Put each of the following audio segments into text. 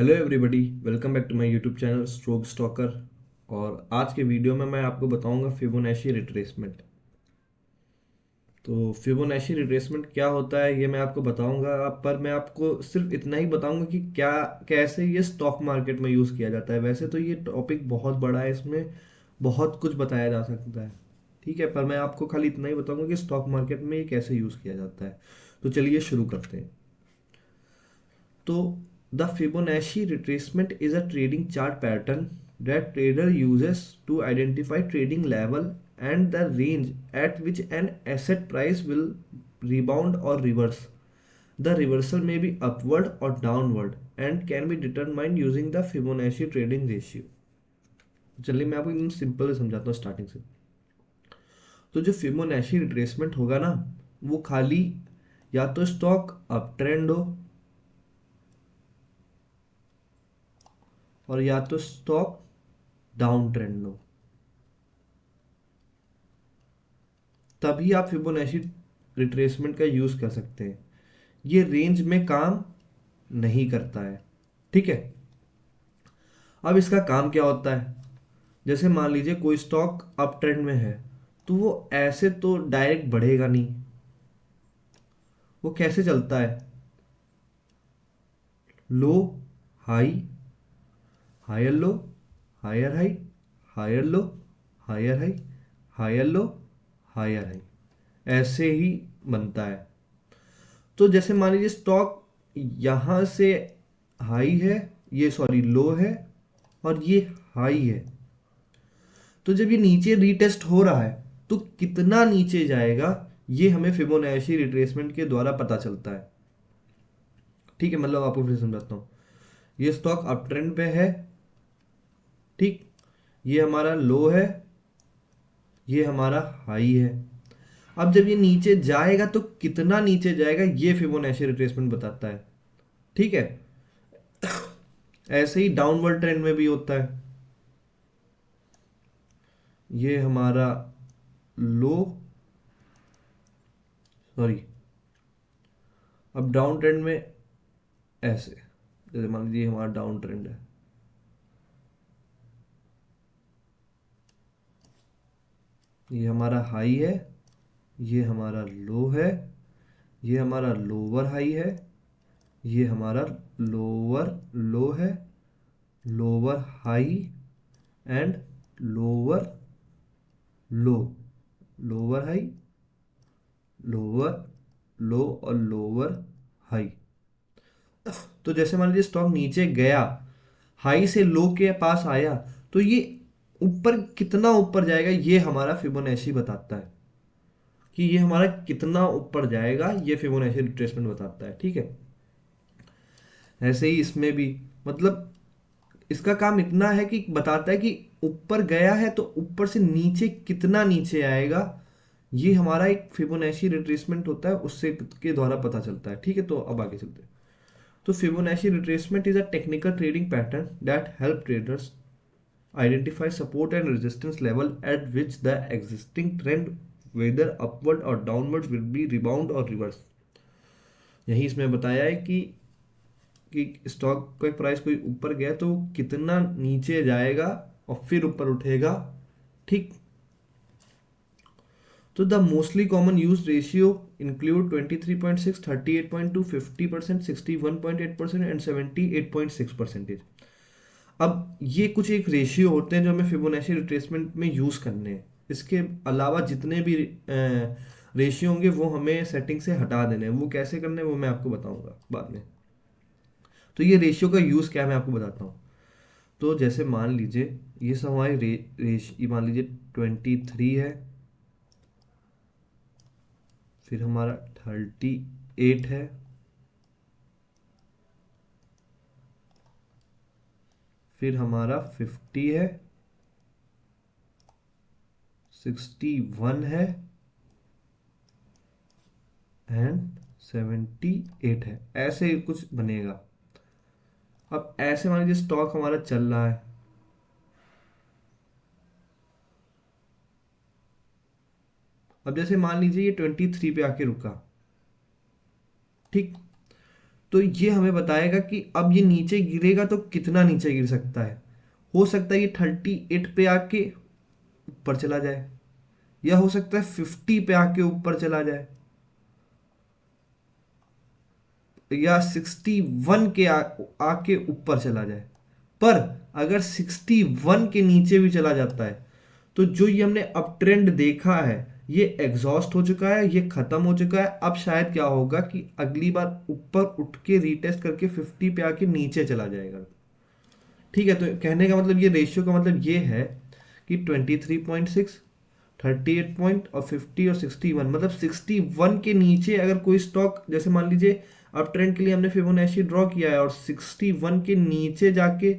Hello everybody, welcome back to my YouTube channel stroke stalker. और आज के video में मैं आपको बताऊंगा फिबोनाची रिट्रेसमेंट। तो फिबोनाची रिट्रेसमेंट क्या होता है ये मैं आपको बताऊंगा, पर मैं आपको सिर्फ इतना ही बताऊंगा कि क्या कैसे ये स्टॉक मार्केट में यूज़ किया जाता है। वैसे तो ये टॉपिक बहुत बड़ा है, इसमें बहुत कुछ बताया जा सकता है, ठीक है, पर मैं आपको खाली इतना ही बताऊंगा कि स्टॉक मार्केट में ये कैसे यूज़ किया जाता है। तो चलिए शुरू करते हैं। तो the Fibonacci retracement is a trading chart pattern that trader uses to identify trading level and the range at which an asset price will rebound or reverse. The reversal may be upward or downward and can be determined using the Fibonacci trading ratio. चलिए मैं आपको एकदम simple से समझाता हूँ starting से। तो जो फिबोनाची रिट्रेसमेंट होगा ना, वो खाली या तो स्टॉक अप ट्रेंड हो और या तो स्टॉक डाउन ट्रेंड हो, तभी आप फिबोनाची रिट्रेसमेंट का यूज कर सकते हैं। ये रेंज में काम नहीं करता है, ठीक है। अब इसका काम क्या होता है? जैसे मान लीजिए कोई स्टॉक अप ट्रेंड में है, तो वो ऐसे तो डायरेक्ट बढ़ेगा नहीं। वो कैसे चलता है? Low, high, higher low, higher high, higher low, higher high, higher low, higher high, ऐसे ही बनता है। तो जैसे मान लीजिए स्टॉक यहां से हाई है, ये सॉरी लो है, और ये हाई है। तो जब ये नीचे रीटेस्ट हो रहा है तो कितना नीचे जाएगा, ये हमें फिबोनाची रिट्रेसमेंट के द्वारा पता चलता है, ठीक है। मतलब आपको फिर समझाता हूँ। ये स्टॉक अप ट्रेंड पे है, ठीक। ये हमारा लो है, ये हमारा हाई है। अब जब ये नीचे जाएगा तो कितना नीचे जाएगा, ये फिबोनाची रिट्रेसमेंट बताता है, ठीक है। ऐसे ही डाउनवर्ड ट्रेंड में भी होता है। ये हमारा लो, सॉरी, अब डाउन ट्रेंड में ऐसे, जैसे मान लीजिए हमारा डाउन ट्रेंड है, ये हमारा हाई है, ये हमारा लो है, ये हमारा लोअर हाई है, ये हमारा लोअर लो है, lower high and lower low, lower high, lower लो और लोअर हाई। तो जैसे मान लीजिए स्टॉक नीचे गया, हाई से लो के पास आया, तो ये ऊपर कितना ऊपर जाएगा, ये हमारा फिबोनाची बताता है कि ये हमारा कितना ऊपर जाएगा, ये फिबोनाची रिट्रेसमेंट बताता है, ठीक है। ऐसे ही इसमें भी, मतलब इसका काम इतना है कि बताता है कि ऊपर गया है तो ऊपर से नीचे कितना नीचे आएगा। ये हमारा एक फिबोनाची रिट्रेसमेंट होता है, उससे के द्वारा पता चलता है, ठीक है। तो अब आगे चलते हैं। तो Fibonacci retracement is a technical trading pattern that help traders identify support and resistance level at which the existing trend, whether upward or downward, will be rebound or reverse। यही इसमें बताया है कि स्टॉक का प्राइस कोई ऊपर गया तो कितना नीचे जाएगा और फिर ऊपर उठेगा, ठीक। तो the mostly common use ratio include 23.6, 38.2, 50%, 61.8% and 78.6%। अब ये कुछ एक रेशियो होते हैं जो हमें फिबोनाची रिट्रेसमेंट में यूज़ करने हैं। इसके अलावा जितने भी रेशियो होंगे वो हमें सेटिंग से हटा देने हैं। वो कैसे करने हैं वो मैं आपको बताऊंगा बाद में। तो ये रेशियो का यूज़ क्या है मैं आपको बताता हूँ। तो जैसे मान लीजिए ये सब हमारी ये मान लीजिए 23 है, फिर हमारा 38 है, फिर हमारा 50 है, 61 है एंड 78 है। ऐसे ही कुछ बनेगा। अब ऐसे मान लीजिए स्टॉक हमारा चल रहा है, अब जैसे मान लीजिए ये 23 पे आके रुका, ठीक। तो ये हमें बताएगा कि अब ये नीचे गिरेगा तो कितना नीचे गिर सकता है। हो सकता है ये 38 पे आके ऊपर चला जाए, या हो सकता है 50 पे आके ऊपर चला जाए, या 61 के आके ऊपर चला जाए। पर अगर 61 के नीचे भी चला जाता है तो जो ये हमने अप ट्रेंड देखा है ये एग्जॉस्ट हो चुका है, ये खत्म हो चुका है। अब शायद क्या होगा कि अगली बार ऊपर उठ के रीटेस्ट करके 50 पे आके नीचे चला जाएगा। ठीक है, तो कहने का मतलब ये रेशियो का मतलब ये है कि 23.6, 38 पॉइंट और 50 और 61, मतलब 61 के नीचे अगर कोई स्टॉक, जैसे मान लीजिए अब ट्रेंड के लिए हमने फिबोनाची ड्रॉ किया है और 61 के नीचे जाके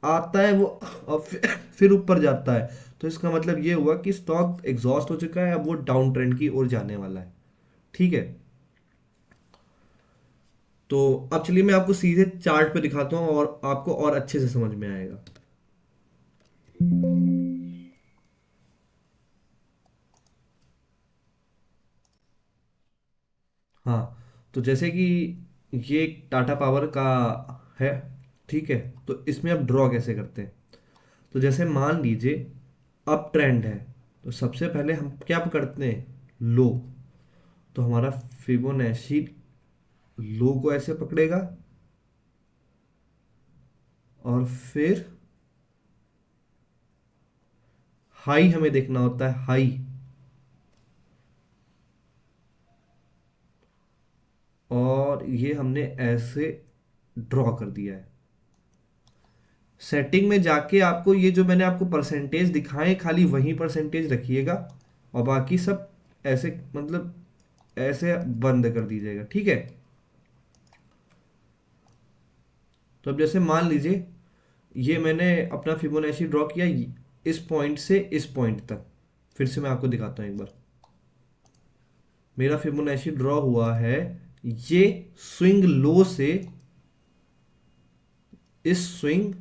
आता है वो और फिर ऊपर जाता है, तो इसका मतलब ये हुआ कि स्टॉक एग्जॉस्ट हो चुका है, अब वो डाउन ट्रेंड की ओर जाने वाला है। ठीक है, तो अब चलिए मैं आपको सीधे चार्ट पे दिखाता हूँ और आपको और अच्छे से समझ में आएगा। हाँ, तो जैसे कि ये एक टाटा पावर का है। ठीक है, तो इसमें अब ड्रॉ कैसे करते हैं। तो जैसे मान लीजिए अप ट्रेंड है, तो सबसे पहले हम क्या करते हैं, लो। तो हमारा फिबोनाची लो को ऐसे पकड़ेगा और फिर हाई हमें देखना होता है, हाई। और ये हमने ऐसे ड्रॉ कर दिया है। सेटिंग में जाके आपको ये जो मैंने आपको परसेंटेज दिखाए खाली वही परसेंटेज रखिएगा और बाकी सब ऐसे मतलब ऐसे बंद कर दीजिएगा। ठीक है, तो अब जैसे मान लीजिए ये मैंने अपना फिबोनाची ड्रॉ किया इस पॉइंट से इस पॉइंट तक। फिर से मैं आपको दिखाता हूँ एक बार। मेरा फिबोनाची ड्रॉ हुआ है ये स्विंग लो से इस स्विंग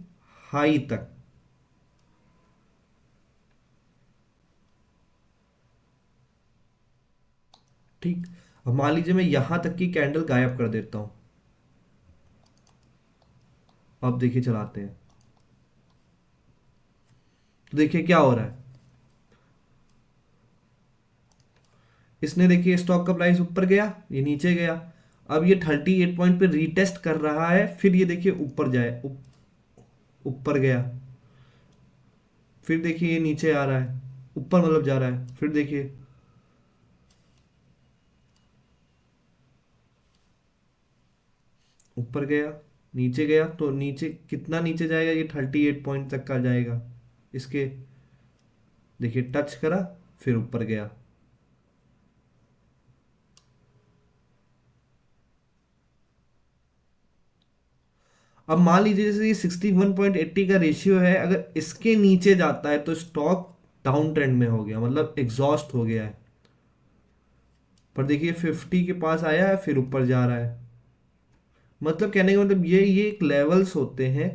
हाई तक। ठीक, अब मान लीजिए मैं यहां तक की कैंडल गायब कर देता हूं। अब देखिए चलाते हैं, तो देखिए क्या हो रहा है। इसने देखिए स्टॉक का प्राइस ऊपर गया, ये नीचे गया। अब ये 38 पॉइंट पे रीटेस्ट कर रहा है, फिर ये देखिए ऊपर जाए ऊपर गया, फिर देखिए ये नीचे आ रहा है, ऊपर मतलब जा रहा है, फिर देखिए ऊपर गया, नीचे गया। तो नीचे कितना नीचे जाएगा, ये 38 पॉइंट तक का जाएगा। इसके देखिए टच करा, फिर ऊपर गया। अब मान लीजिए जैसे ये 61.80 का रेशियो है, अगर इसके नीचे जाता है तो स्टॉक डाउन ट्रेंड में हो गया, मतलब एग्जॉस्ट हो गया है। पर देखिए 50 के पास आया है, फिर ऊपर जा रहा है। मतलब कहने का मतलब ये एक लेवल्स होते हैं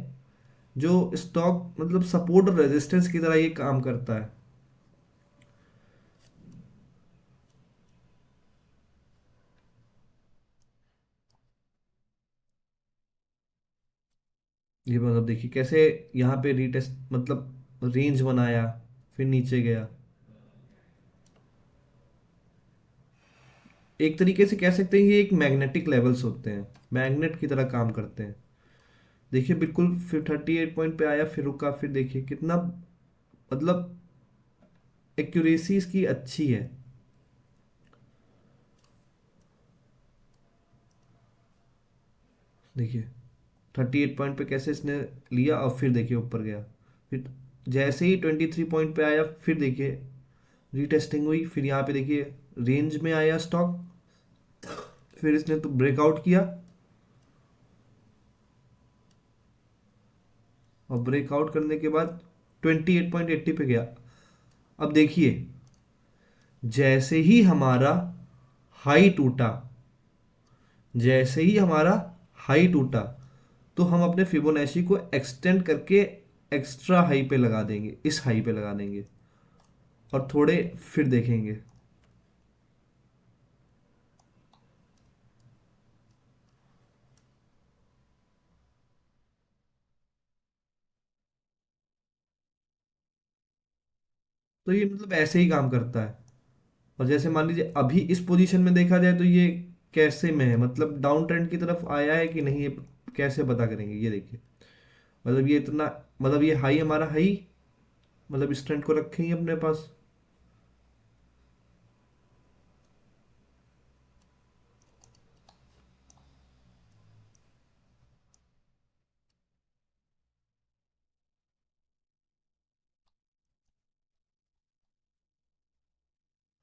जो स्टॉक मतलब सपोर्ट और रेजिस्टेंस की तरह ये काम करता है। ये मतलब देखिए कैसे यहाँ पे रीटेस्ट मतलब रेंज बनाया, फिर नीचे गया। एक तरीके से कह सकते हैं ये एक मैग्नेटिक लेवल्स होते हैं, मैग्नेट की तरह काम करते हैं। देखिए बिल्कुल फिर 38 पॉइंट पे आया, फिर रुका, फिर देखिए कितना मतलब एक्यूरेसी इसकी अच्छी है। देखिए 38 पॉइंट पे कैसे इसने लिया और फिर देखिए ऊपर गया। फिर जैसे ही 23 पॉइंट पे आया, फिर देखिए रीटेस्टिंग हुई, फिर यहाँ पे देखिए रेंज में आया स्टॉक, फिर इसने तो ब्रेकआउट किया और ब्रेकआउट करने के बाद 28.80 पे गया। अब देखिए जैसे ही हमारा हाई टूटा, जैसे ही हमारा हाई टूटा, तो हम अपने फिबोनाची को एक्सटेंड करके एक्स्ट्रा हाई पे लगा देंगे, इस हाई पे लगा देंगे और थोड़े फिर देखेंगे। तो ये मतलब ऐसे ही काम करता है। और जैसे मान लीजिए अभी इस पोजीशन में देखा जाए तो ये कैसे में है, मतलब डाउन ट्रेंड की तरफ आया है कि नहीं, ये कैसे पता करेंगे, ये देखिए। मतलब ये इतना, मतलब ये हाई हमारा हाई, मतलब इस ट्रेंड को रखेंगे अपने पास।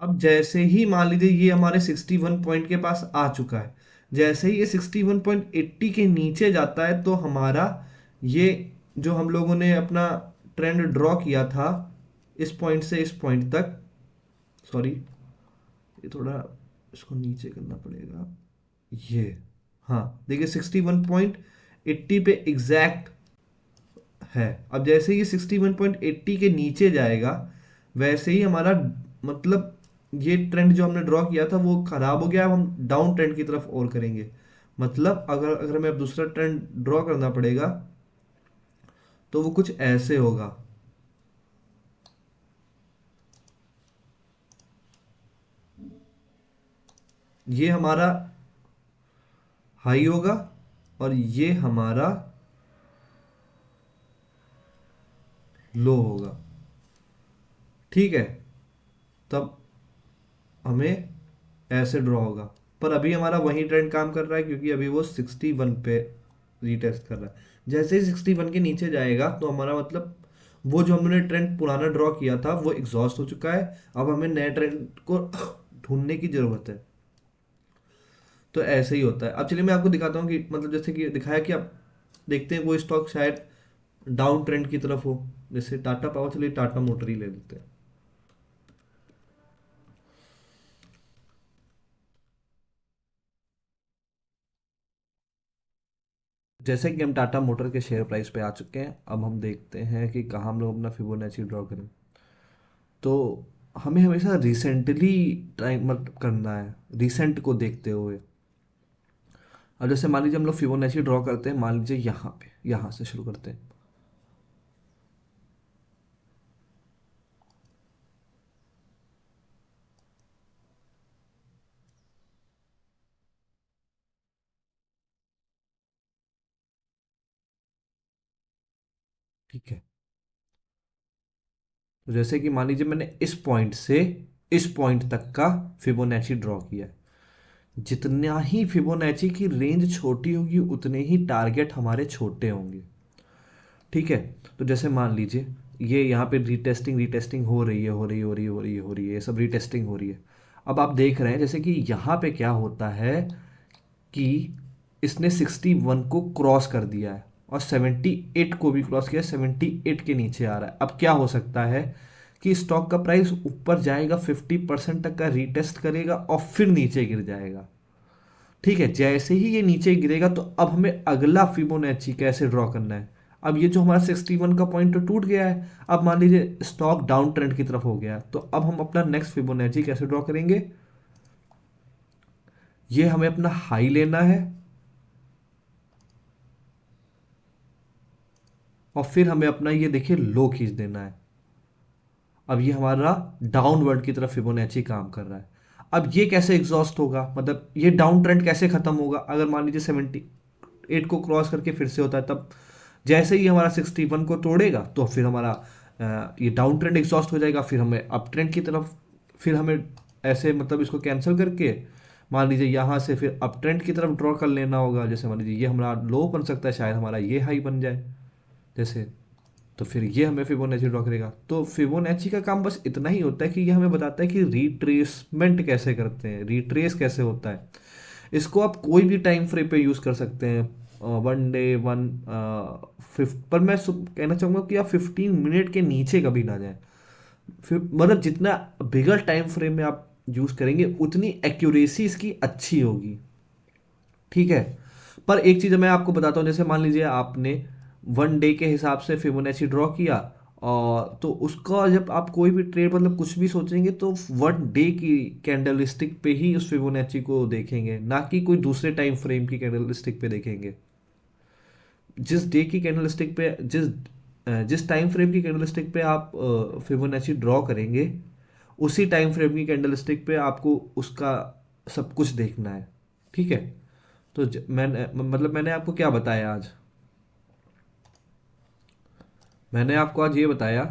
अब जैसे ही मान लीजिए ये हमारे 61 पॉइंट के पास आ चुका है, जैसे ही ये 61.80 के नीचे जाता है तो हमारा ये जो हम लोगों ने अपना ट्रेंड ड्रॉ किया था इस पॉइंट से इस पॉइंट तक, सॉरी ये थोड़ा इसको नीचे करना पड़ेगा, ये, हाँ देखिए 61.80 पे एग्जैक्ट है। अब जैसे ही ये 61.80 के नीचे जाएगा वैसे ही हमारा, मतलब ये ट्रेंड जो हमने ड्रॉ किया था वो खराब हो गया, अब हम डाउन ट्रेंड की तरफ और करेंगे। मतलब अगर अगर हमें अब दूसरा ट्रेंड ड्रॉ करना पड़ेगा तो वो कुछ ऐसे होगा। ये हमारा हाई होगा और ये हमारा लो होगा, ठीक है। तब हमें ऐसे ड्रॉ होगा। पर अभी हमारा वही ट्रेंड काम कर रहा है क्योंकि अभी वो 61 पे रीटेस्ट कर रहा है। जैसे ही 61 के नीचे जाएगा तो हमारा मतलब वो जो हमने ट्रेंड पुराना ड्रॉ किया था वो एग्जॉस्ट हो चुका है। अब हमें नए ट्रेंड को ढूंढने की जरूरत है। तो ऐसे ही होता है। अब चलिए मैं आपको दिखाता हूँ कि मतलब जैसे कि दिखाया कि आप देखते हैं वो स्टॉक शायद डाउन ट्रेंड की तरफ हो, जैसे टाटा पावर, चलिए टाटा मोटर ही ले लेते हैं। जैसे कि हम टाटा मोटर के शेयर प्राइस पे आ चुके हैं, अब हम देखते हैं कि कहाँ हम लोग अपना फिबोनाची ड्रॉ करें। तो हमें हमेशा रिसेंटली टाइम मतलब करना है, रिसेंट को देखते हुए। अब जैसे मान लीजिए हम लोग फिबोनाची ड्रॉ करते हैं, मान लीजिए यहाँ पे, यहाँ से शुरू करते हैं। ठीक है, तो जैसे कि मान लीजिए मैंने इस पॉइंट से इस पॉइंट तक का फिबोनाची ड्रॉ किया है। जितना ही फिबोनाची की रेंज छोटी होगी उतने ही टारगेट हमारे छोटे होंगे। ठीक है, तो जैसे मान लीजिए ये यहाँ पे रीटेस्टिंग रीटेस्टिंग हो रही है, हो रही है, हो रही है, हो रही है, हो रही है, ये सब रीटेस्टिंग हो रही है। अब आप देख रहे हैं जैसे कि यहाँ पे क्या होता है कि इसने 61 को क्रॉस कर दिया है और 78 को भी क्रॉस किया, 78 के नीचे आ रहा है। अब क्या हो सकता है कि स्टॉक का प्राइस ऊपर जाएगा, 50% तक का रीटेस्ट करेगा और फिर नीचे गिर जाएगा। ठीक है, जैसे ही ये नीचे गिरेगा तो अब हमें अगला फिबोनाची कैसे ड्रॉ करना है। अब ये जो हमारा 61 का पॉइंट तो टूट गया है, अब मान लीजिए स्टॉक डाउन ट्रेंड की तरफ हो गया, तो अब हम अपना नेक्स्ट फिबोनाची कैसे ड्रॉ करेंगे। ये हमें अपना हाई लेना है और फिर हमें अपना ये देखिए लो खींच देना है। अब ये हमारा डाउनवर्ड की तरफ फिबोनाची काम कर रहा है। अब ये कैसे एग्जॉस्ट होगा, मतलब ये डाउन ट्रेंड कैसे खत्म होगा, अगर मान लीजिए 78 को क्रॉस करके फिर से होता है, तब जैसे ही हमारा 61 को तोड़ेगा तो फिर हमारा ये डाउन ट्रेंड एग्जॉस्ट हो जाएगा, फिर हमें अप ट्रेंड की तरफ, फिर हमें ऐसे मतलब इसको कैंसिल करके मान लीजिए यहाँ से फिर अप ट्रेंड की तरफ ड्रॉ कर लेना होगा। जैसे मान लीजिए ये हमारा लो बन सकता है, शायद हमारा ये हाई बन जाए जैसे, तो फिर ये हमें फिबोनाची ड्रॉ करेगा। तो फिबोनाची का काम बस इतना ही होता है कि ये हमें बताता है कि रिट्रेसमेंट कैसे करते हैं, रिट्रेस कैसे होता है। इसको आप कोई भी टाइम फ्रेम पे यूज़ कर सकते हैं, वन डे, वन फिफ्थ, पर मैं कहना चाहूँगा कि आप 15 मिनट के नीचे कभी ना जाएं। फिर मतलब जितना बिगर टाइम फ्रेम में आप यूज़ करेंगे उतनी एक्यूरेसी इसकी अच्छी होगी। ठीक है, पर एक चीज़ मैं आपको बताता हूँ, जैसे मान लीजिए आपने वन डे के हिसाब से फिबोनाची ड्रॉ किया, और तो उसका जब आप कोई भी ट्रेड मतलब कुछ भी सोचेंगे तो वन डे की कैंडलस्टिक पे ही उस फिबोनाची को देखेंगे, ना कि कोई दूसरे टाइम फ्रेम की कैंडलस्टिक पे देखेंगे। जिस डे की कैंडलस्टिक पे, जिस जिस टाइम फ्रेम की कैंडलस्टिक पे आप फिबोनाची ड्रॉ करेंगे, उसी टाइम फ्रेम की कैंडलस्टिक पे आपको उसका सब कुछ देखना है। ठीक है। तो मैंने आपको क्या बताया आज? मैंने आपको आज ये बताया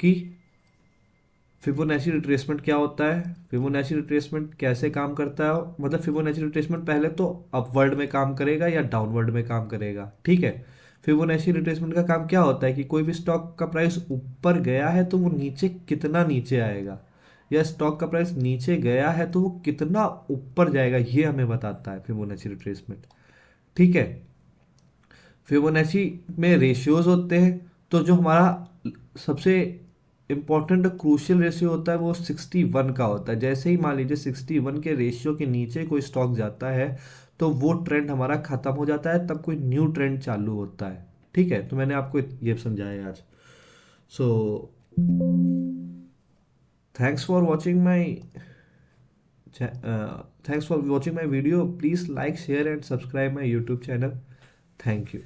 कि फिबोनाची रिट्रेसमेंट क्या होता है, फिबोनाची रिट्रेसमेंट कैसे काम करता है। मतलब फिबोनाची रिट्रेसमेंट पहले तो अपवर्ड में काम करेगा या डाउनवर्ड में काम करेगा। ठीक है। फिबोनाची रिट्रेसमेंट का काम क्या होता है कि कोई भी स्टॉक का प्राइस ऊपर गया है तो वो नीचे कितना नीचे आएगा, या स्टॉक का प्राइस नीचे गया है तो वो कितना ऊपर जाएगा, ये हमें बताता है फिबोनाची रिट्रेसमेंट। ठीक है। फिबोनाची में रेशियोज होते हैं। तो जो हमारा सबसे इम्पोर्टेंट क्रूशियल रेशियो होता है वो 61 का होता है। जैसे ही मान लीजिए 61 के रेशियो के नीचे कोई स्टॉक जाता है तो वो ट्रेंड हमारा खत्म हो जाता है, तब कोई न्यू ट्रेंड चालू होता है। ठीक है। तो मैंने आपको ये समझाया आज। So thanks for watching my thanks for watching my video. Please like share and subscribe my YouTube channel. Thank you.